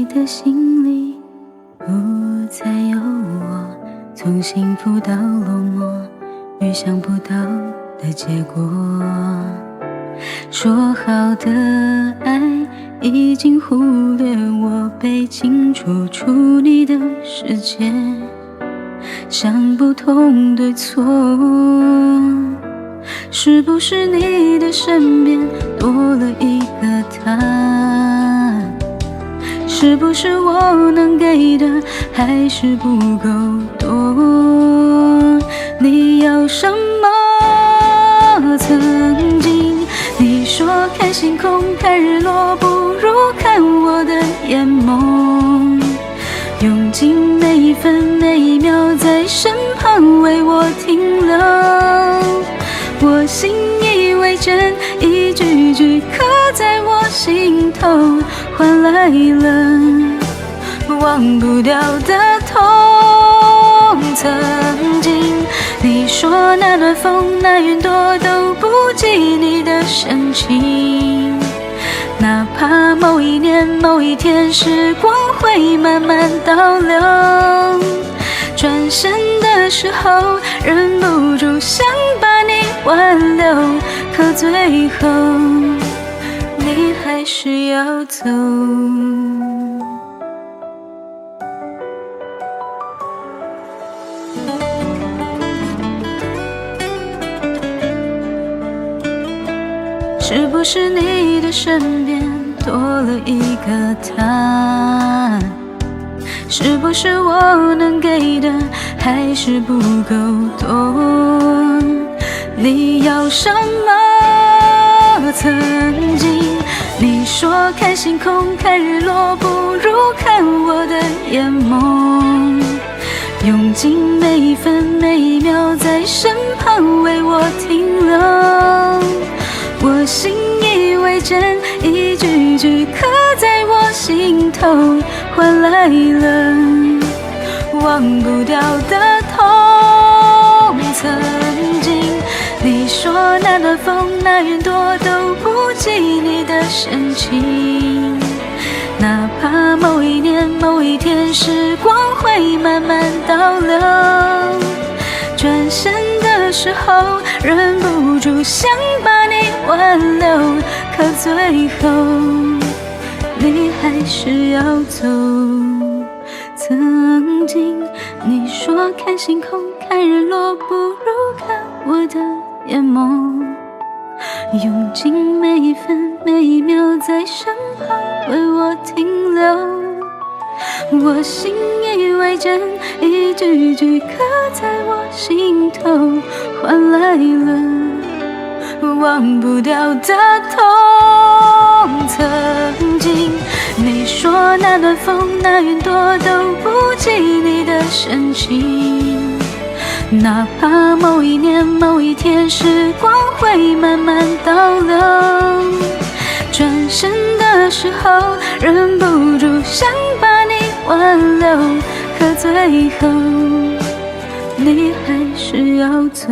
你的心里不再有我，从幸福到落寞，预想不到的结果。说好的爱已经忽略我，背清楚楚你的世界，想不通对错。是不是你的身边多了一个他？是不是我能给的还是不够多？你要什么？曾经你说看星空看日落不如看我的眼眸，用尽每一分每一秒在身旁为我停留。我信以为真，一句句刻在我心头，换来了忘不掉的痛。曾经你说那暖风那云朵都不及你的深情，哪怕某一年某一天时光会慢慢倒流，转身的时候忍不住想把你挽留，可最后你还是要走。是不是你的身边多了一个他？是不是我能给的还是不够多？你要什么？曾经你说看星空看日落不如看我的眼眸，用尽每一分每一秒在身旁为我停留。我信以为真，一句句刻在我心头，换来了忘不掉的痛。曾经你说那暖风那云朵都不及你的深情，哪怕某一年某一天时光会慢慢倒流，转身的时候忍不住想把你挽留，可最后你还是要走。曾经你说看星空看日落不如看我的眼眸，用尽每一分每一秒在身旁为我停留。我信以为真，一句句刻在我心头，换来了忘不掉的痛。曾经你说那暖风那云朵都不及你的深情，哪怕某一年某一天时光会慢慢倒流，转身的时候忍不住想把你挽留，可最后你还是要走，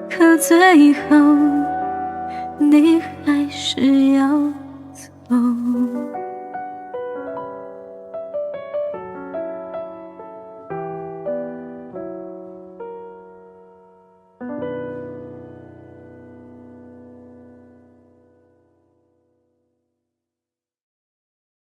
可最后你还是要走。